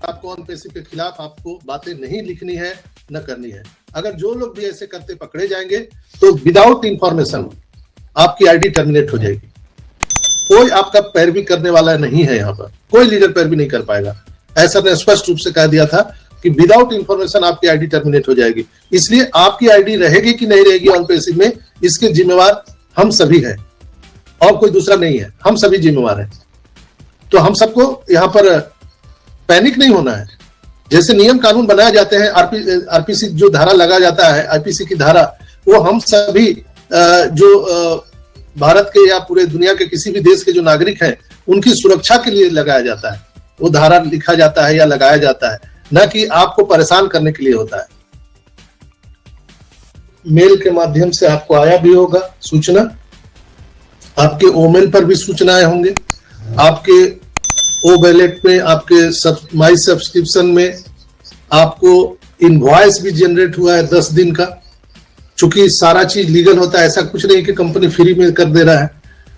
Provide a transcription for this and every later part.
आपको ऑन पेसी के खिलाफ आपको बातें नहीं लिखनी है, न करनी है। अगर जो लोग भी ऐसे करते पकड़े जाएंगे तो विदाउट इंफॉर्मेशन आपकी आईडी टर्मिनेट हो जाएगी। कोई आपका पैरवी करने वाला नहीं है, यहाँ पर कोई लीडर पैरवी नहीं कर पाएगा। ऐसा ने स्पष्ट रूप से कह दिया था कि विदाउट इंफॉर्मेशन आपकी आईडी टर्मिनेट हो जाएगी। इसलिए आपकी आईडी रहेगी कि नहीं रहेगी ऑन पेसी में, इसके जिम्मेवार हम सभी हैं और कोई दूसरा नहीं है, हम सभी जिम्मेवार हैं। तो हम सबको यहाँ पर पैनिक नहीं होना है। जैसे नियम कानून बनाए जाते हैं, आरपीसी जो धारा लगा जाता है, आईपीसी की धारा, वो हम सभी जो भारत के या पूरे दुनिया के किसी भी देश के जो नागरिक हैं उनकी सुरक्षा के लिए लगाया जाता है। वो धारा लिखा जाता है या लगाया जाता है, न कि आपको परेशान करने के लिए होता है। मेल के माध्यम से आपको आया भी होगा सूचना, आपके ओमेल पर भी सूचनाएं होंगे, आपके ओ वैलेट में, आपके माई सब्सक्रिप्शन में आपको इनवॉइस भी जनरेट हुआ है 10 दिन का। चूंकि सारा चीज लीगल होता है, ऐसा कुछ नहीं कि कंपनी फ्री में कर दे रहा है।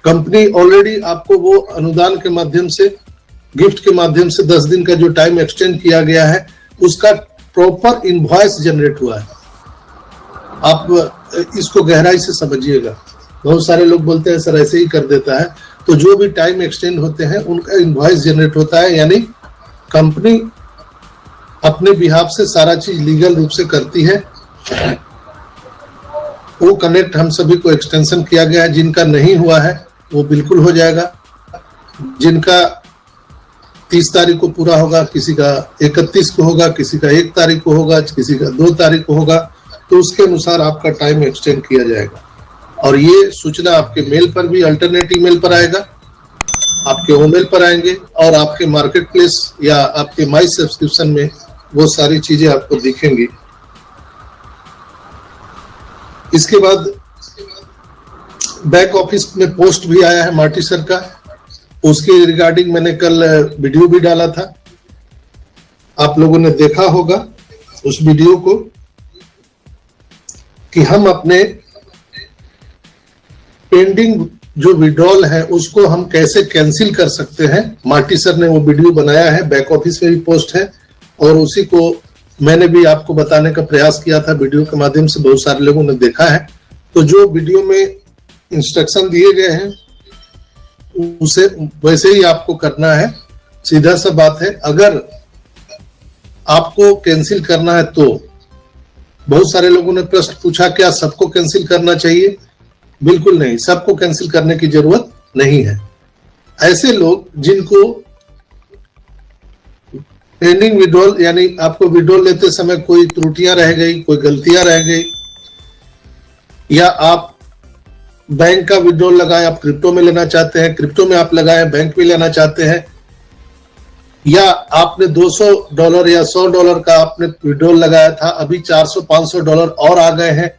कंपनी ऑलरेडी आपको वो अनुदान के माध्यम से, गिफ्ट के माध्यम से 10 दिन का जो टाइम एक्सटेंड किया गया है, उसका प्रॉपर इनवॉइस जनरेट हुआ है। आप इसको गहराई से समझिएगा। बहुत सारे लोग बोलते हैं सर ऐसे ही कर देता है, तो जो भी टाइम एक्सटेंड होते हैं उनका इनवॉइस जनरेट होता है। यानी कंपनी अपने बिहाफ से सारा चीज लीगल रूप से करती है। वो कनेक्ट हम सभी को एक्सटेंशन किया गया है। जिनका नहीं हुआ है वो बिल्कुल हो जाएगा। जिनका 30 तारीख को पूरा होगा, किसी का 31 को होगा, किसी का 1 तारीख को होगा, किसी का 2 तारीख को होगा, तो उसके अनुसार आपका टाइम एक्सटेंड किया जाएगा। और ये सूचना आपके मेल पर भी, अल्टरनेट ईमेल पर आएगा, आपके ओमेल पर आएंगे, और आपके मार्केट प्लेस या आपके माई सब्सक्रिप्शन में वो सारी चीजें आपको दिखेंगी। इसके बाद बैक ऑफिस में पोस्ट भी आया है मार्टी सर का, उसके रिगार्डिंग मैंने कल वीडियो भी डाला था, आप लोगों ने देखा होगा उस वीडियो को, कि हम अपने पेंडिंग जो विड्रॉल है उसको हम कैसे कैंसिल कर सकते हैं। मार्टी सर ने वो वीडियो बनाया है, बैक ऑफिस में भी पोस्ट है, और उसी को मैंने भी आपको बताने का प्रयास किया था वीडियो के माध्यम से, बहुत सारे लोगों ने देखा है। तो जो वीडियो में इंस्ट्रक्शन दिए गए हैं उसे वैसे ही आपको करना है। सीधा सा बात है। अगर आपको कैंसिल करना है तो, बहुत सारे लोगों ने प्रश्न पूछा क्या सबको कैंसिल करना चाहिए? बिल्कुल नहीं, सबको कैंसिल करने की जरूरत नहीं है। ऐसे लोग जिनको पेंडिंग विड्रॉल, यानी आपको विड्रॉल लेते समय कोई त्रुटियां रह गई, कोई गलतियां रह गई, या आप बैंक का विड्रॉल लगाए, आप क्रिप्टो में लेना चाहते हैं, क्रिप्टो में आप लगाए बैंक में लेना चाहते हैं, या आपने $200 या $100 का आपने विड्रॉल लगाया था, अभी $400-500 और आ गए हैं,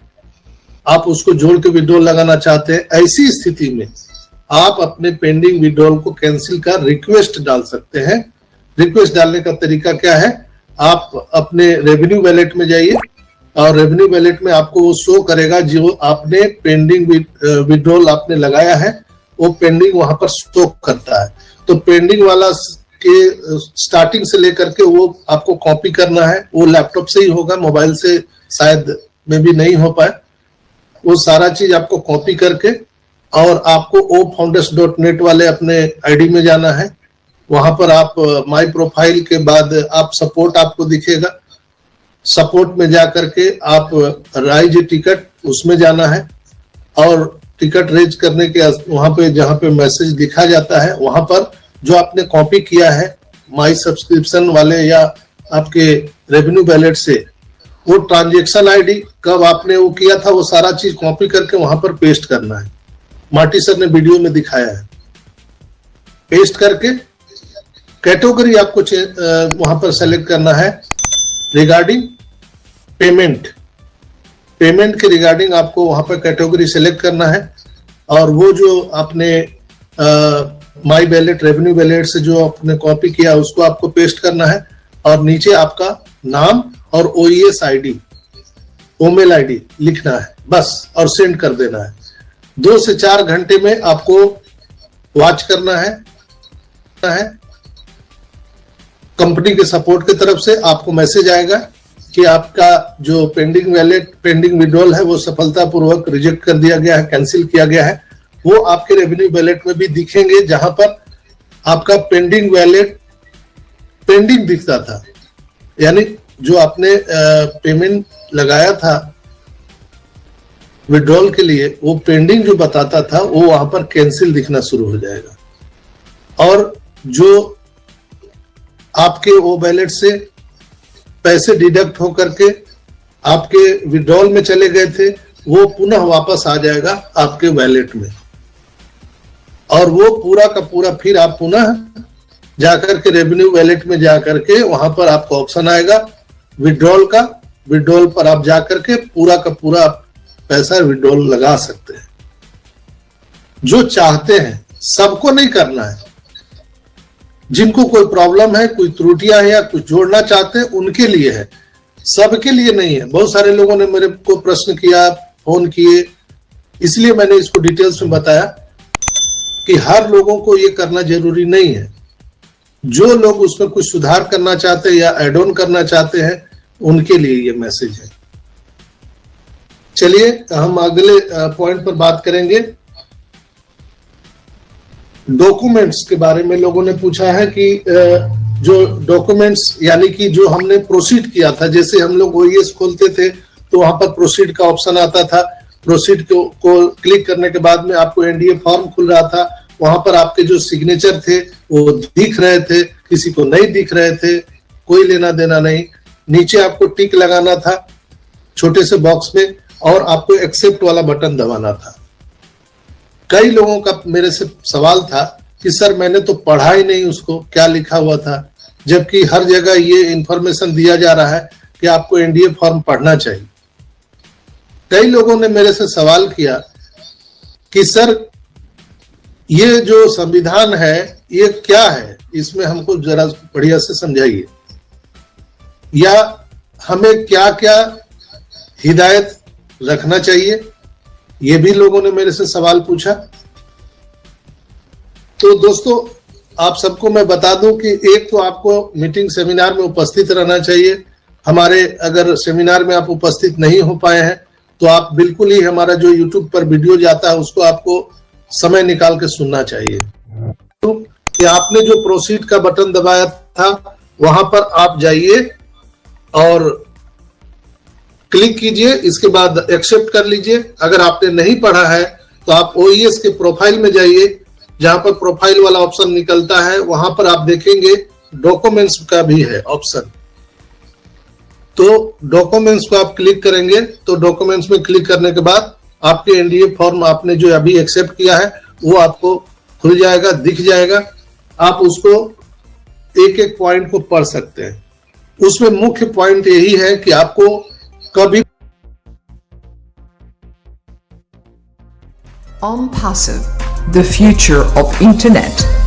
आप उसको जोड़ के विड्रॉल लगाना चाहते हैं। ऐसी स्थिति में आप अपने पेंडिंग विड्रॉल को कैंसिल का रिक्वेस्ट डाल सकते हैं। रिक्वेस्ट डालने का तरीका क्या है? आप अपने रेवेन्यू वैलेट में जाइए, और रेवेन्यू वैलेट में आपको वो शो करेगा जो आपने पेंडिंग विड्रॉल आपने लगाया है, वो पेंडिंग वहां पर शो करता है। तो पेंडिंग वाला के स्टार्टिंग से लेकर के वो आपको कॉपी करना है। वो लैपटॉप से ही होगा, मोबाइल से शायद में भी नहीं हो पाए। वो सारा चीज आपको कॉपी करके, और आपको ofounders.net वाले अपने आईडी में जाना है। वहां पर आप माई प्रोफाइल के बाद आप सपोर्ट आपको दिखेगा, सपोर्ट में जा करके आप राइज टिकट उसमें जाना है, और टिकट रेज करने के वहां पे जहां पे मैसेज लिखा जाता है, वहां पर जो आपने कॉपी किया है माई सब्सक्रिप्शन वाले या आपके रेवेन्यू वैलेट से, वो ट्रांजैक्शन आईडी कब आपने वो किया था, वो सारा चीज कॉपी करके वहां पर पेस्ट करना है। मार्टी सर ने वीडियो में दिखाया है। पेस्ट करके कैटेगरी आपको वहां पर सेलेक्ट करना है रिगार्डिंग पेमेंट। पेमेंट के रिगार्डिंग आपको वहां पर कैटेगरी सेलेक्ट करना है, और वो जो आपने माई वैलेट, रेवेन्यू वैलेट से जो आपने कॉपी किया उसको आपको पेस्ट करना है, और नीचे आपका नाम और OES आईडी, ओमेल आईडी लिखना है बस, और सेंड कर देना है। 2 से 4 घंटे में आपको वॉच करना है। कंपनी के सपोर्ट की तरफ से आपको मैसेज आएगा कि आपका जो पेंडिंग विड्रॉल है वो सफलतापूर्वक रिजेक्ट कर दिया गया है, कैंसिल किया गया है। वो आपके रेवेन्यू वैलेट में भी दिखेंगे, जहां पर आपका पेंडिंग दिखता था, यानी जो आपने पेमेंट लगाया था विड्रॉल के लिए, वो पेंडिंग जो बताता था वो वहां पर कैंसिल दिखना शुरू हो जाएगा। और जो आपके वो वैलेट से पैसे डिडक्ट होकर के आपके विड्रॉल में चले गए थे, वो पुनः वापस आ जाएगा आपके वैलेट में। और वो पूरा का पूरा फिर आप पुनः जाकर के रेवेन्यू वैलेट में जाकर के वहां पर आपको ऑप्शन आएगा विड्रॉल का। विड्रॉल पर आप जाकर के पूरा का पूरा पैसा विड्रॉल लगा सकते हैं। जो चाहते हैं, सबको नहीं करना है, जिनको कोई प्रॉब्लम है, कोई त्रुटियां है या कुछ जोड़ना चाहते हैं उनके लिए है, सबके लिए नहीं है। बहुत सारे लोगों ने मेरे को प्रश्न किया, फोन किए, इसलिए मैंने इसको डिटेल्स में बताया कि हर लोगों को ये करना जरूरी नहीं है। जो लोग उसमें कुछ सुधार करना चाहते हैं या एड ऑन करना चाहते हैं, उनके लिए ये मैसेज है। चलिए हम अगले पॉइंट पर बात करेंगे। डॉक्यूमेंट्स के बारे में लोगों ने पूछा है कि जो डॉक्यूमेंट्स यानी कि जो हमने प्रोसीड किया था, जैसे हम लोग ओईएस खोलते थे तो वहां पर प्रोसीड का ऑप्शन आता था। प्रोसीड को क्लिक करने के बाद में आपको एनडीए फॉर्म खुल रहा था, वहां पर आपके जो सिग्नेचर थे वो दिख रहे थे, किसी को नहीं दिख रहे थे, कोई लेना देना नहीं। नीचे आपको टिक लगाना था छोटे से बॉक्स में और आपको एक्सेप्ट वाला बटन दबाना था। कई लोगों का मेरे से सवाल था कि सर मैंने तो पढ़ा ही नहीं उसको, क्या लिखा हुआ था, जबकि हर जगह ये इंफॉर्मेशन दिया जा रहा है कि आपको एनडीए फॉर्म पढ़ना चाहिए। कई लोगों ने मेरे से सवाल किया कि सर ये जो संविधान है ये क्या है, इसमें हमको जरा बढ़िया से समझाइए, या हमें क्या क्या हिदायत रखना चाहिए, ये भी लोगों ने मेरे से सवाल पूछा। तो दोस्तों आप सबको मैं बता दूं कि एक तो आपको मीटिंग सेमिनार में उपस्थित रहना चाहिए। हमारे अगर सेमिनार में आप उपस्थित नहीं हो पाए हैं तो आप बिल्कुल ही हमारा जो यूट्यूब पर वीडियो जाता है उसको आपको समय निकाल के सुनना चाहिए। तो कि आपने जो प्रोसीड का बटन दबाया था वहां पर आप जाइए और क्लिक कीजिए, इसके बाद एक्सेप्ट कर लीजिए। अगर आपने नहीं पढ़ा है तो आप ओईएस के प्रोफाइल में जाइए, जहां पर प्रोफाइल वाला ऑप्शन निकलता है वहां पर आप देखेंगे डॉक्यूमेंट्स का भी है ऑप्शन। तो डॉक्यूमेंट्स को आप क्लिक करेंगे तो डॉक्यूमेंट्स में क्लिक करने के बाद आपके एनडीए फॉर्म आपने जो अभी एक्सेप्ट किया है वो आपको खुल जाएगा, दिख जाएगा। आप उसको एक एक पॉइंट को पढ़ सकते हैं। उसमें मुख्य पॉइंट यही है कि आपको कभी OnPassive, the future of internet.